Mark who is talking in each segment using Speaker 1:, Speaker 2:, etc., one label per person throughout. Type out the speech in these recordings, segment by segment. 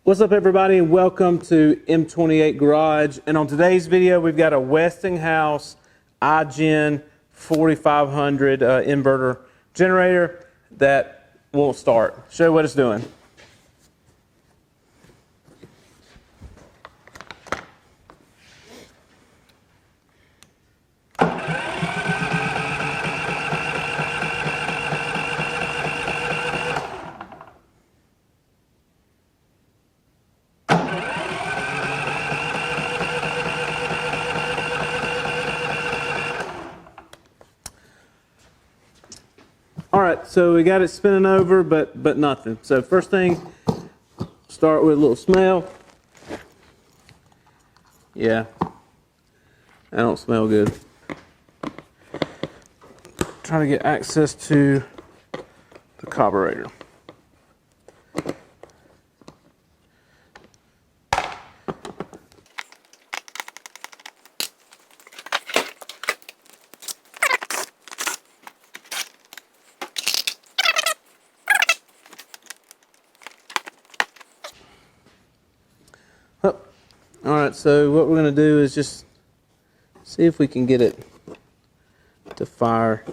Speaker 1: What's up, everybody, and welcome to M28 Garage. And on today's video, we've got a Westinghouse iGen4500 inverter generator that won't start. Show you what it's doing. All right, so we got it spinning over, but nothing. So first thing, start with a little smell. Yeah, that don't smell good. Trying to get access to the carburetor. Alright, so what we're going to do is just see if we can get it to fire.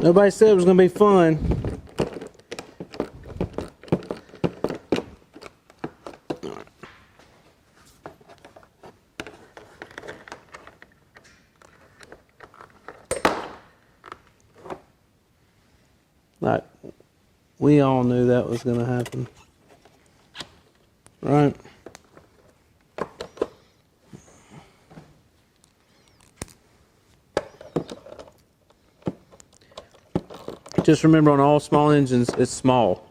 Speaker 1: Nobody said it was going to be fun. Like, we all knew that was going to happen, right? Just remember, on all small engines, it's small.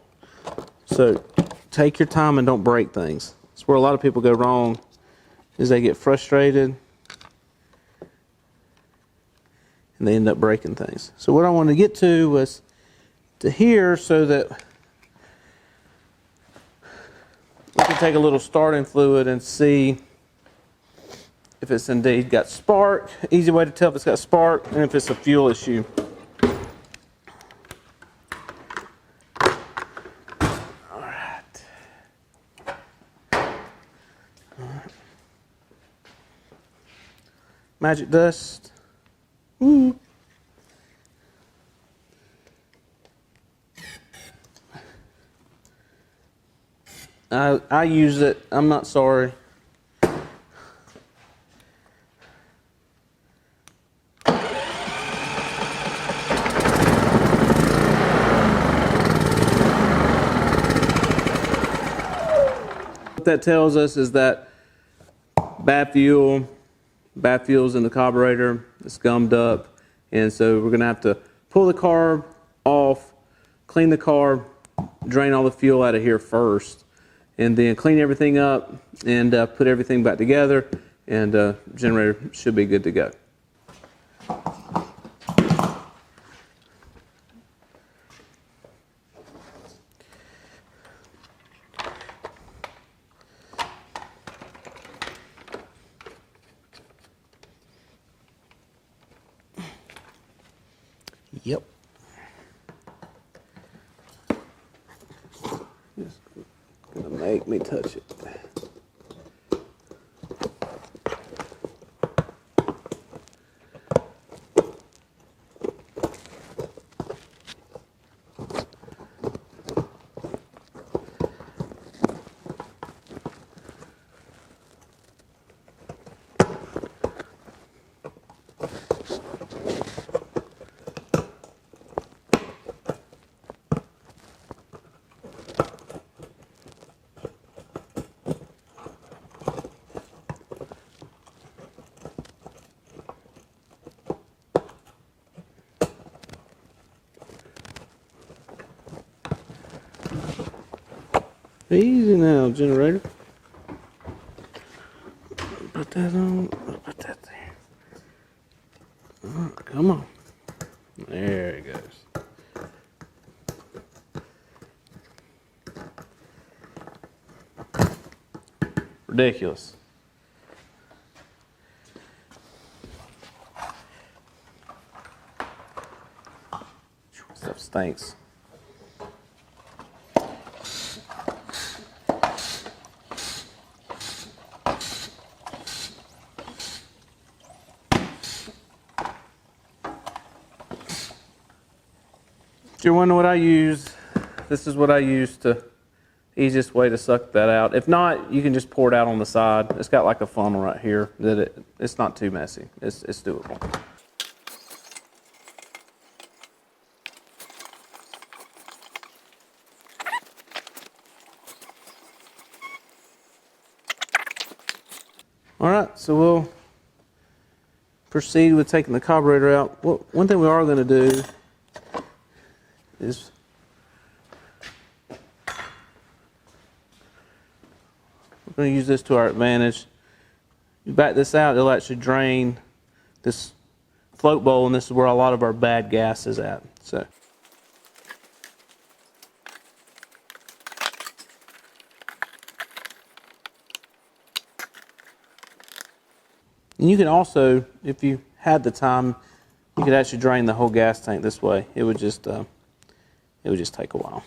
Speaker 1: So take your time and don't break things. That's where a lot of people go wrong, is they get frustrated and they end up breaking things. So what I wanted to get to was to here, so that we can take a little starting fluid and see if it's indeed got spark. Easy way to tell if it's got spark and if it's a fuel issue. Magic dust. Ooh. I use it. I'm not sorry. What that tells us is that bad fuel's in the carburetor, it's gummed up, and so we're going to have to pull the carb off, clean the carb, drain all the fuel out of here first, and then clean everything up and put everything back together, and generator should be good to go. Yep. Just gonna make me touch it. Easy now, generator. Put that on. Put that there. Come on. There it goes. Ridiculous. Stuff stinks. If you're wondering what I use, this is what I use to, easiest way to suck that out. If not, you can just pour it out on the side. It's got like a funnel right here that it's not too messy. It's doable. All right, so we'll proceed with taking the carburetor out. One thing we are going to do is we're going to use this to our advantage. You back this out, it'll actually drain this float bowl, and this is where a lot of our bad gas is at. So. And you can also, if you had the time, you could actually drain the whole gas tank this way. It would just take a while.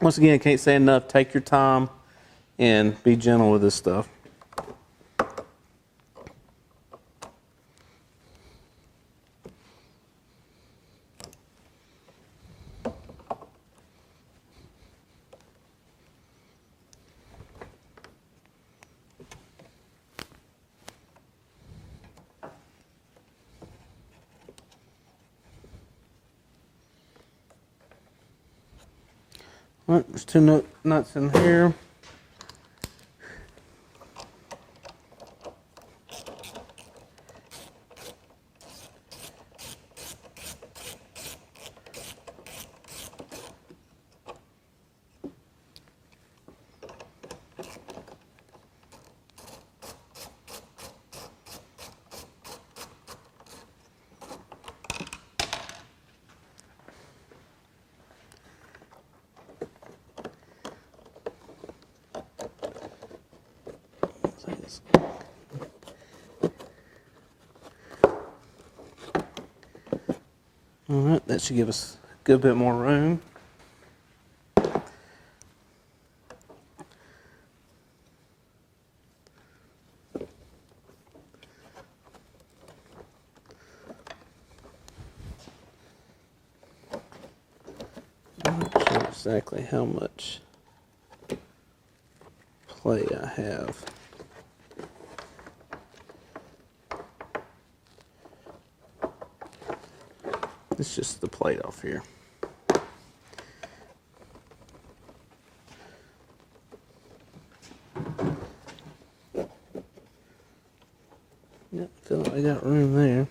Speaker 1: Once again, can't say enough. Take your time and be gentle with this stuff. All right, there's two nuts in here. All right, that should give us a good bit more room. I'm not sure exactly how much play I have. It's just the plate off here. Yep, feel like I got room there.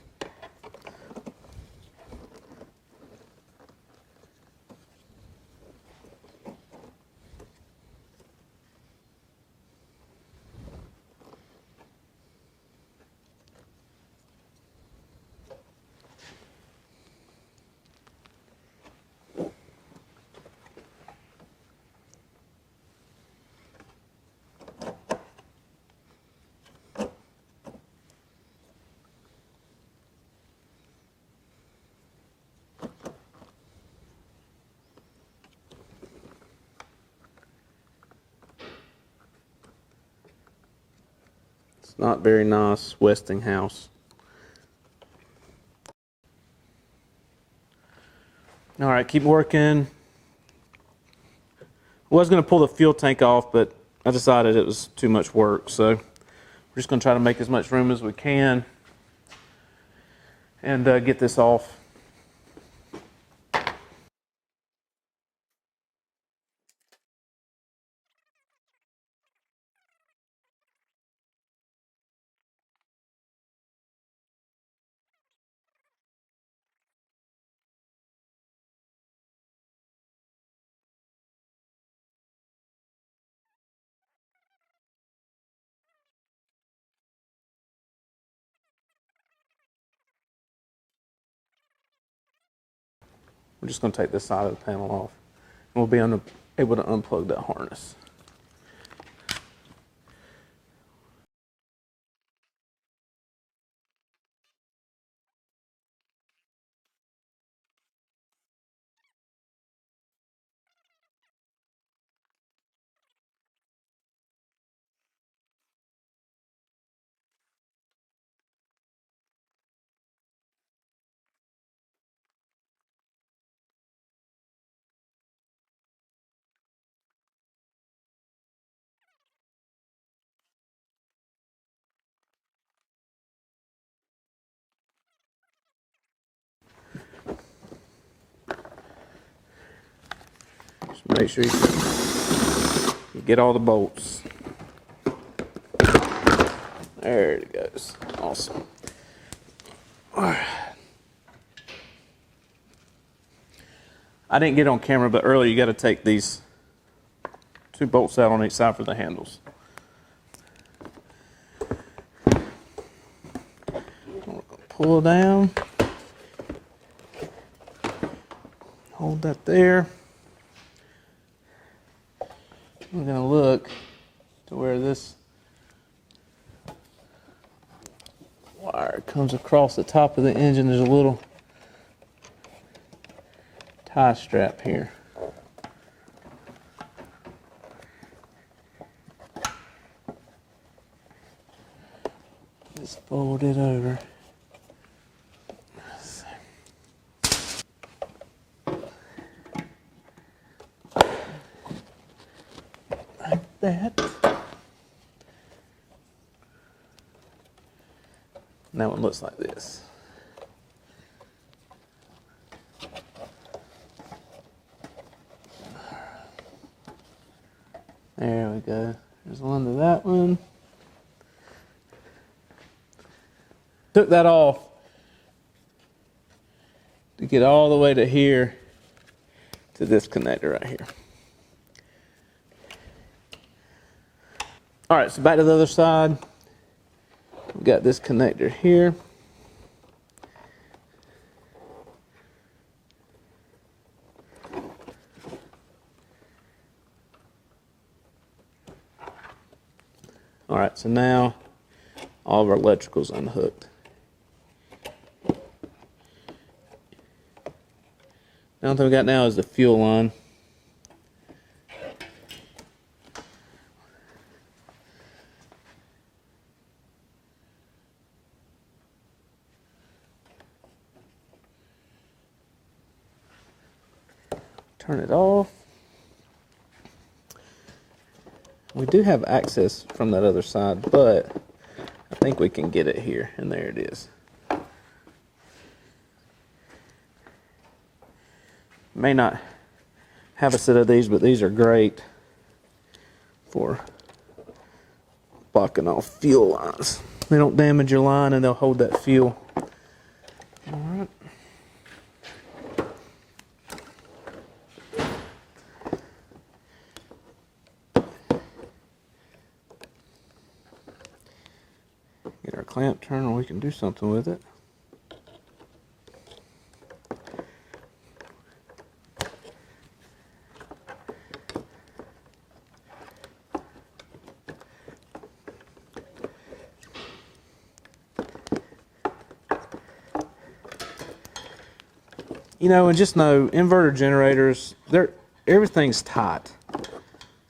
Speaker 1: Not very nice Westinghouse. All right, keep working. I was going to pull the fuel tank off, but I decided it was too much work. So we're just going to try to make as much room as we can and get this off. We're just going to take this side of the panel off, and we'll be able to unplug that harness. Just make sure you get all the bolts. There it goes. Awesome. All right. I didn't get on camera, but earlier you got to take these 2 bolts out on each side for the handles. Pull down. Hold that there. We're going to look to where this wire comes across the top of the engine. There's a little tie strap here. Just fold it over. Like that. And that one looks like this. There we go. There's one to that one. Took that off to get all the way to here to this connector right here. All right, so back to the other side. We've got this connector here. All right, so now all of our electrical's unhooked. The only thing we got now is the fuel line. Turn it off. We do have access from that other side, but I think we can get it here, and there it is. May not have a set of these, but these are great for blocking off fuel lines. They don't damage your line, and they'll hold that fuel. All right. Get our clamp turned, and we can do something with it. You know, and just know, inverter generators, everything's tight.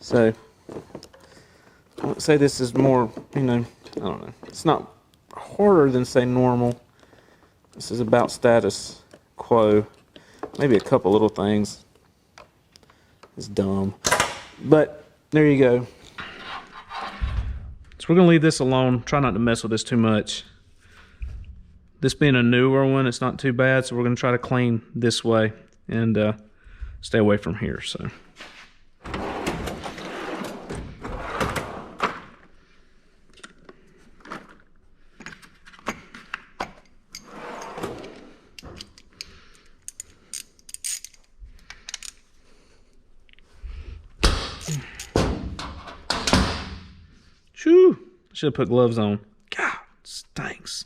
Speaker 1: So, I would say this is more, you know, I don't know. It's not harder than, say, normal. This is about status quo. Maybe a couple little things. It's dumb. But, there you go. So we're going to leave this alone. Try not to mess with this too much. This being a newer one, it's not too bad, so we're going to try to clean this way and stay away from here. So, shoo! Should have put gloves on. God, stinks.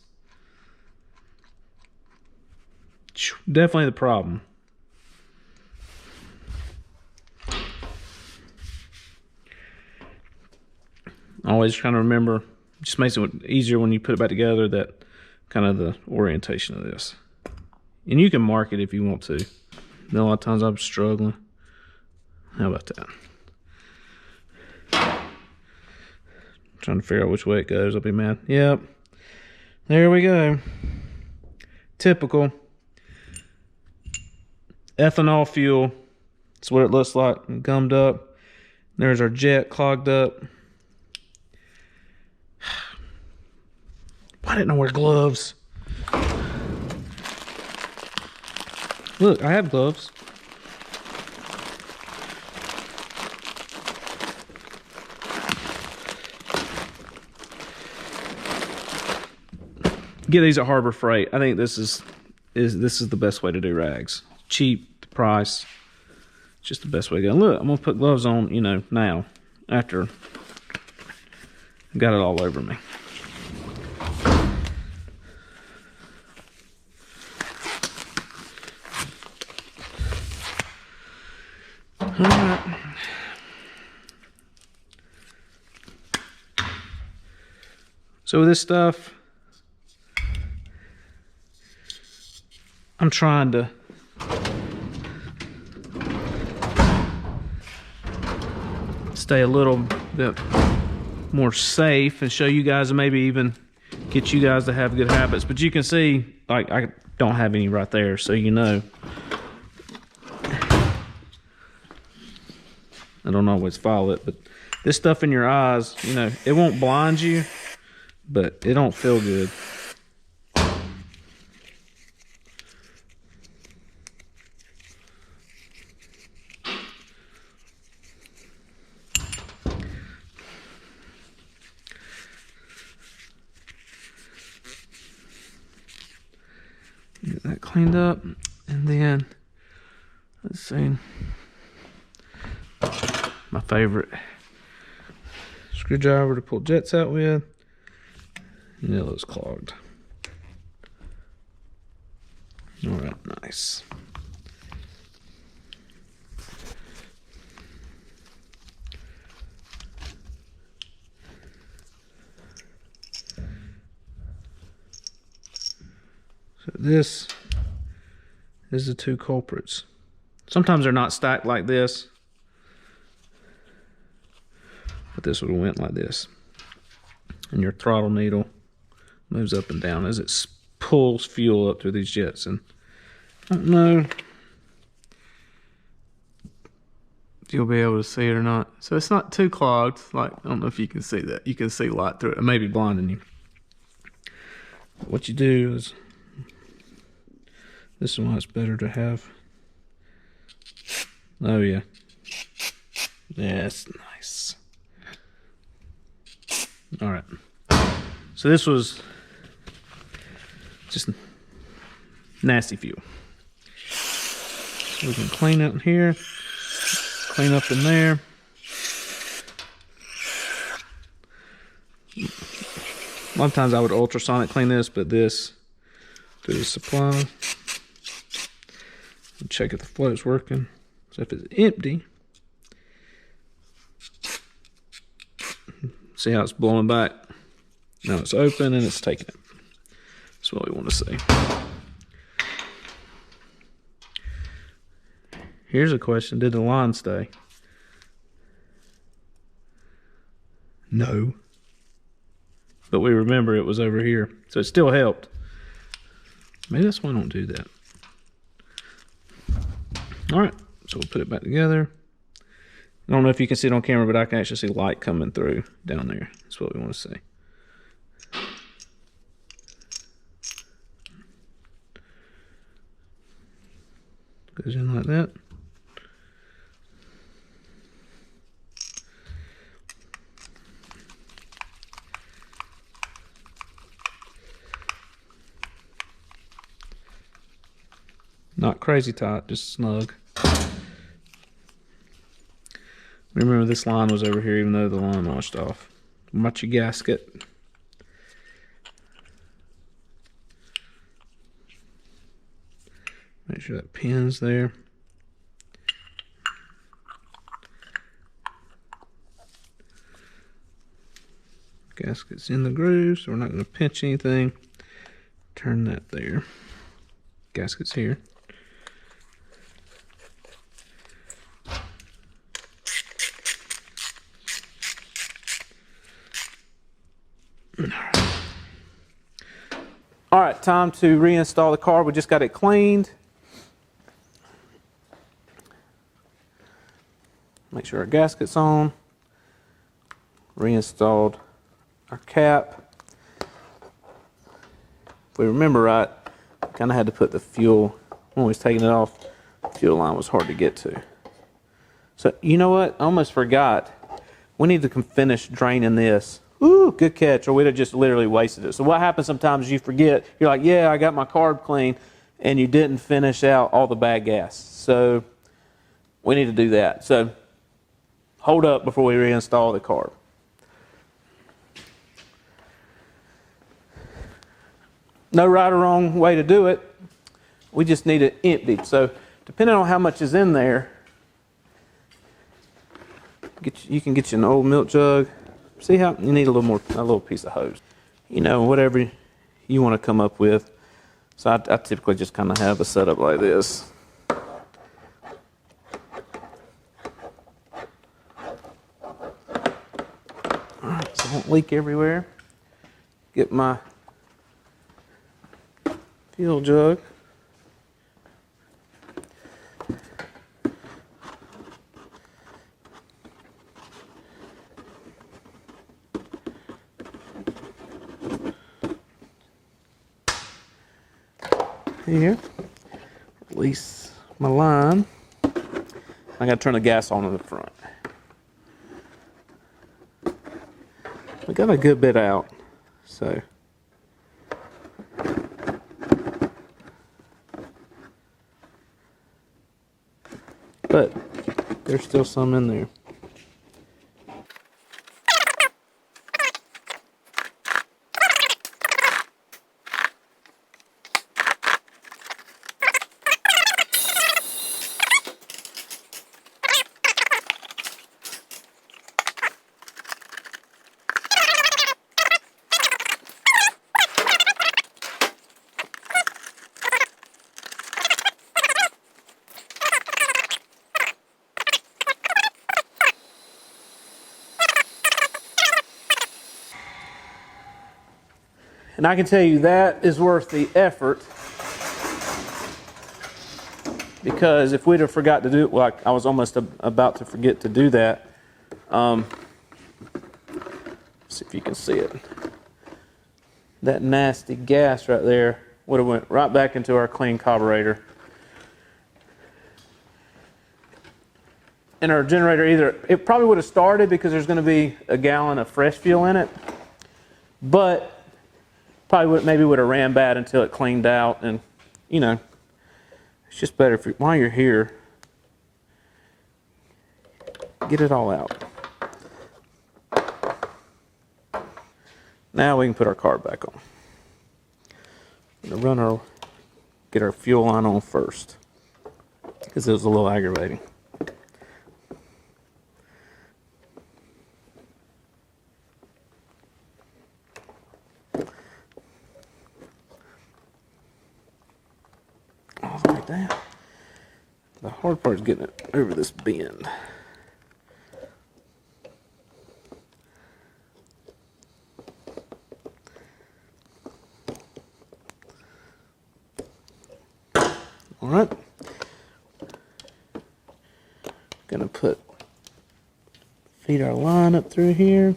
Speaker 1: Definitely the problem. Always trying to remember, it just makes it easier when you put it back together, that kind of the orientation of this. And you can mark it if you want to. A lot of times I'm struggling. How about that? Trying to figure out which way it goes. I'll be mad. Yep. There we go. Typical. Ethanol fuel. That's what it looks like. Gummed up. There's our jet clogged up. I didn't wear gloves. Look, I have gloves. Get these at Harbor Freight. I think this is the best way to do rags. Cheap, the price. Just the best way to go. Look, I'm gonna put gloves on, you know, now, after I got it all over me. All right. So with this stuff, I'm trying to stay a little bit more safe and show you guys, and maybe even get you guys to have good habits. But you can see, like, I don't have any right there, so you know. I don't always follow it, but this stuff in your eyes, you know, it won't blind you, but it don't feel good. Get that cleaned up, and then let's see, my favorite screwdriver to pull jets out with, and it looks clogged. All right, nice. So this is the two culprits. Sometimes they're not stacked like this, but this would have went like this. And your throttle needle moves up and down as it pulls fuel up through these jets. And I don't know if you'll be able to see it or not. So it's not too clogged. Like, I don't know if you can see that. You can see light through it. It may be blinding you. What you do is, this is why it's better to have. Oh yeah. That's nice. All right. So this was just nasty fuel. So we can clean out in here, clean up in there. A lot of times I would ultrasonic clean this, but this through the supply. Check if the float's working. So if it's empty, see how it's blowing back? Now it's open and it's taking it. That's what we want to see. Here's a question. Did the line stay? No. But we remember it was over here. So it still helped. Maybe that's why I don't do that. All right, so we'll put it back together. I don't know if you can see it on camera, but I can actually see light coming through down there. That's what we want to see. Goes in like that. Not crazy tight, just snug. Remember, this line was over here even though the line washed off. Watch your gasket. Make sure that pin's there. Gasket's in the groove, so we're not going to pinch anything. Turn that there. Gasket's here. All right, time to reinstall the carb. We just got it cleaned. Make sure our gasket's on. Reinstalled our cap. If we remember right, kind of had to put the fuel, when we was taking it off, the fuel line was hard to get to. So, you know what? I almost forgot. We need to finish draining this. Ooh, good catch, or we'd have just literally wasted it. So what happens sometimes is you forget, you're like, yeah, I got my carb clean, and you didn't finish out all the bad gas. So we need to do that. So hold up before we reinstall the carb. No right or wrong way to do it. We just need it emptied. So depending on how much is in there, you can get you an old milk jug. See how you need a little piece of hose. You know, whatever you want to come up with. So I typically just kind of have a setup like this. Alright, so it won't leak everywhere. Get my fuel jug. Here, release my line. I gotta turn the gas on in the front. We got a good bit out, so. But there's still some in there. And I can tell you that is worth the effort, because if we'd have forgot to do it, well, I was almost about to forget to do that. See if you can see it. That nasty gas right there would have went right back into our clean carburetor. And our generator it probably would have started because there's going to be a gallon of fresh fuel in it, but probably maybe would have ran bad until it cleaned out. And you know, it's just better if while you're here, get it all out. Now we can put our carb back on. I'm gonna get our fuel line on first, because it was a little aggravating. Like that. The hard part is getting it over this bend. All right. Gonna feed our line up through here.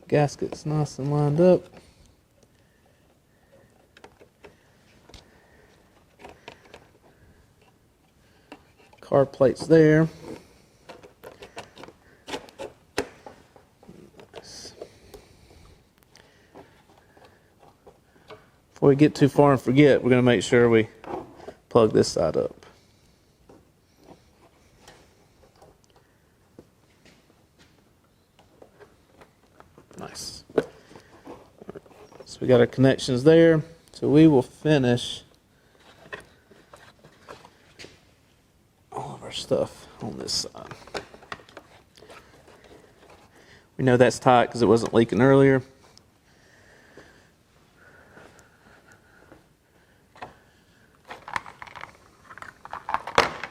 Speaker 1: Gasket's nice and lined up. Carb plate's there. Nice. Before we get too far and forget, we're going to make sure we plug this side up. Nice. So we got our connections there. So we will finish all of our stuff on this side. We know that's tight because it wasn't leaking earlier.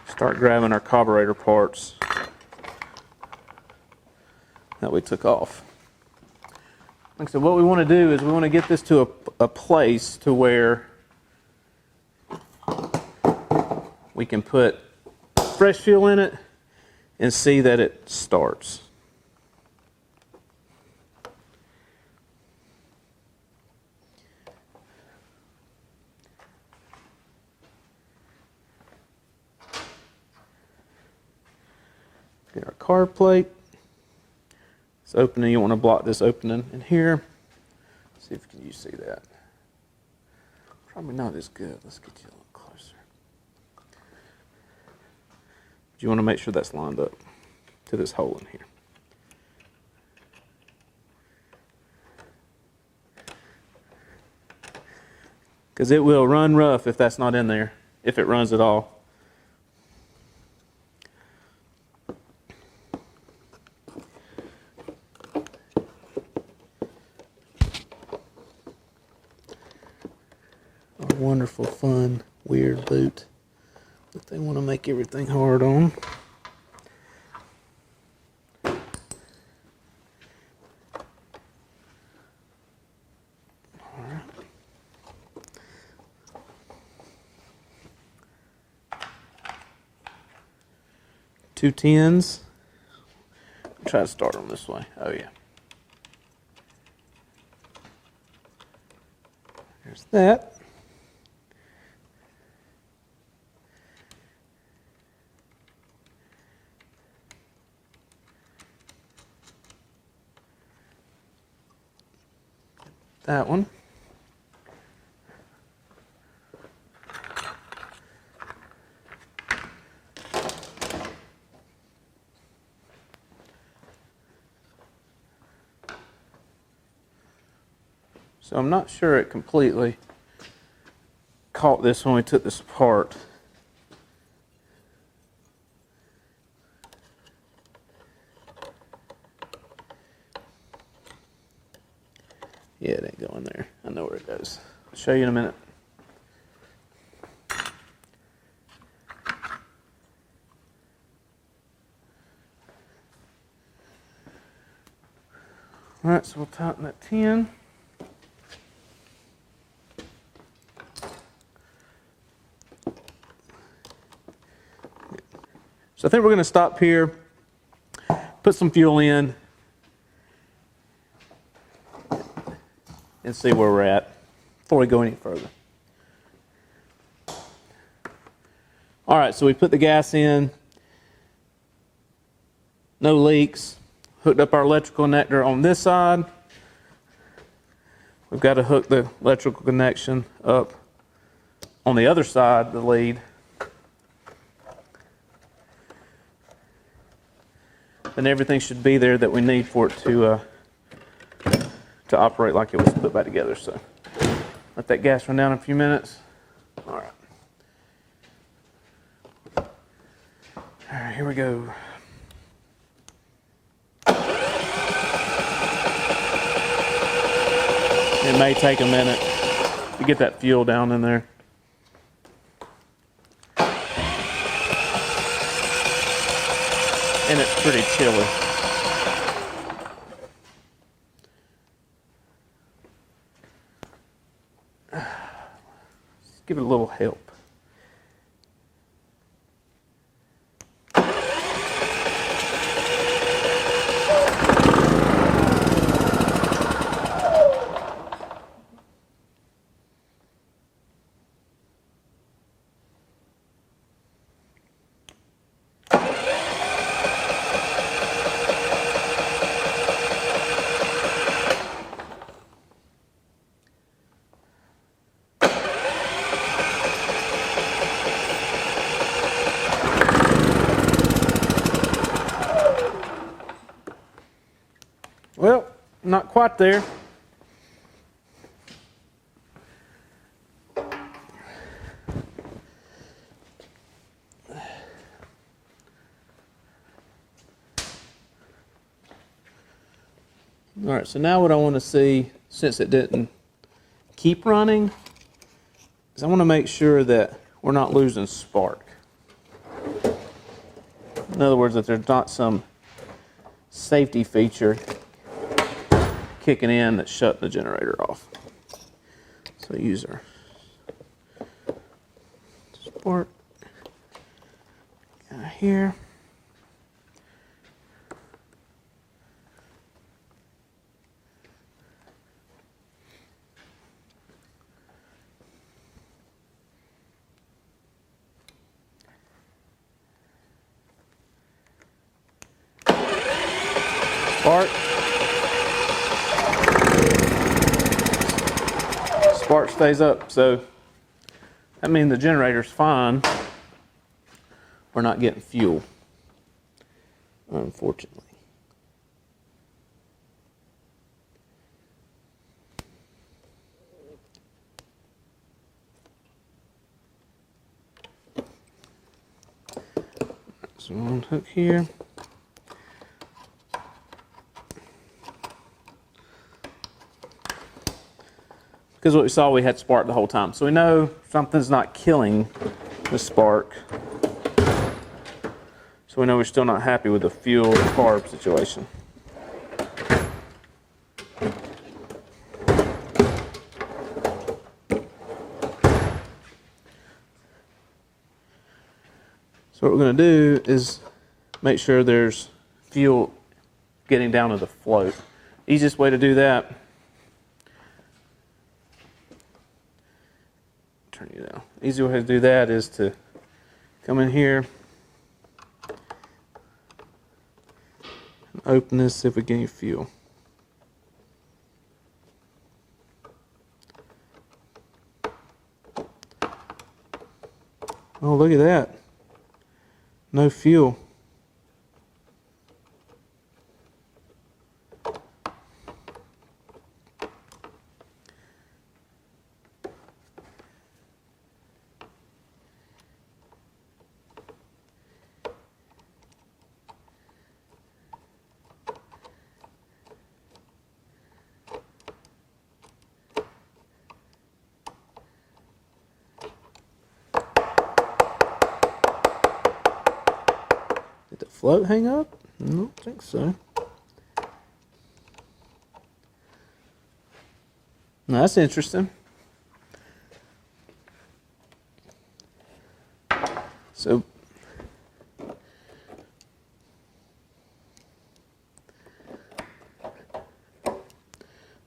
Speaker 1: Start grabbing our carburetor parts that we took off. Like I said, what we want to do is we want to get this to a place to where we can put fresh fuel in it and see that it starts. Get our carb plate. It's opening. You want to block this opening in here. See if you see that. Probably not as good. Let's get you a little closer. But you want to make sure that's lined up to this hole in here. Because it will run rough if that's not in there, if it runs at all. Wonderful, fun, weird boot that they want to make everything hard on. All right. Two 10s. Try to start them this way. Oh yeah. There's that. That one. So I'm not sure it completely caught this when we took this apart. Yeah, it ain't going there. I know where it goes. I'll show you in a minute. All right, so we'll tighten that 10. So I think we're going to stop here, put some fuel in, and see where we're at before we go any further. All right, so we put the gas in, no leaks, hooked up our electrical connector on this side. We've got to hook the electrical connection up on the other side, the lead. And everything should be there that we need for it to operate like it was put back together. So let that gas run down a few minutes. All right. All right, here we go. It may take a minute to get that fuel down in there. And it's pretty chilly. Let's give it a little help. Well, not quite there. All right, so now what I want to see, since it didn't keep running, is I want to make sure that we're not losing spark. In other words, that there's not some safety feature kicking in that's shutting the generator off. So use our spark guy here. Spark stays up, so that means the generator's fine. We're not getting fuel, unfortunately. So one hook here. Because what we saw, we had spark the whole time. So we know something's not killing the spark. So we know we're still not happy with the fuel carb situation. So what we're going to do is make sure there's fuel getting down to the float. Easiest way to do that, turn you down. Easy way to do that is to come in here and open this, see if we get any fuel. Oh, look at that. No fuel. Did the float hang up? I don't think so. No, that's interesting. So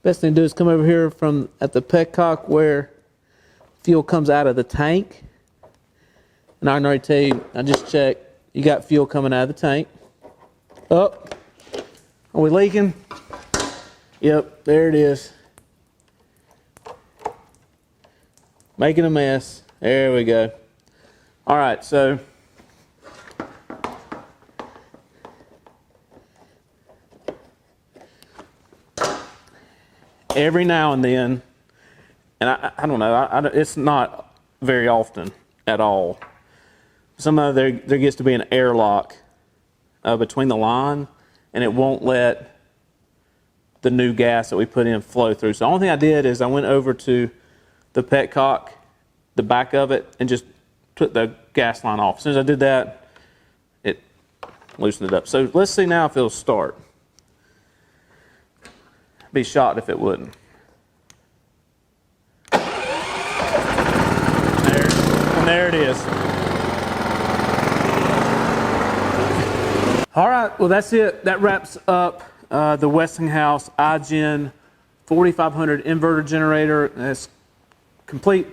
Speaker 1: best thing to do is come over here from at the petcock where fuel comes out of the tank. And I can already tell you, I just checked. You got fuel coming out of the tank. Oh, are we leaking? Yep, there it is. Making a mess. There we go. All right, so every now and then, and I don't know, it's not very often at all. Somehow there gets to be an airlock between the line, and it won't let the new gas that we put in flow through. So the only thing I did is I went over to the petcock, the back of it, and just took the gas line off. As soon as I did that, it loosened it up. So let's see now if it'll start. I'd be shocked if it wouldn't. There it is. All right, well that's it. That wraps up the Westinghouse iGen4500 inverter generator. It's complete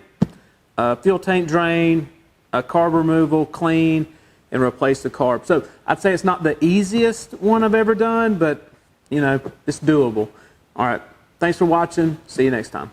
Speaker 1: fuel tank drain, carb removal, clean, and replace the carb. So I'd say it's not the easiest one I've ever done, but you know, it's doable. All right, thanks for watching. See you next time.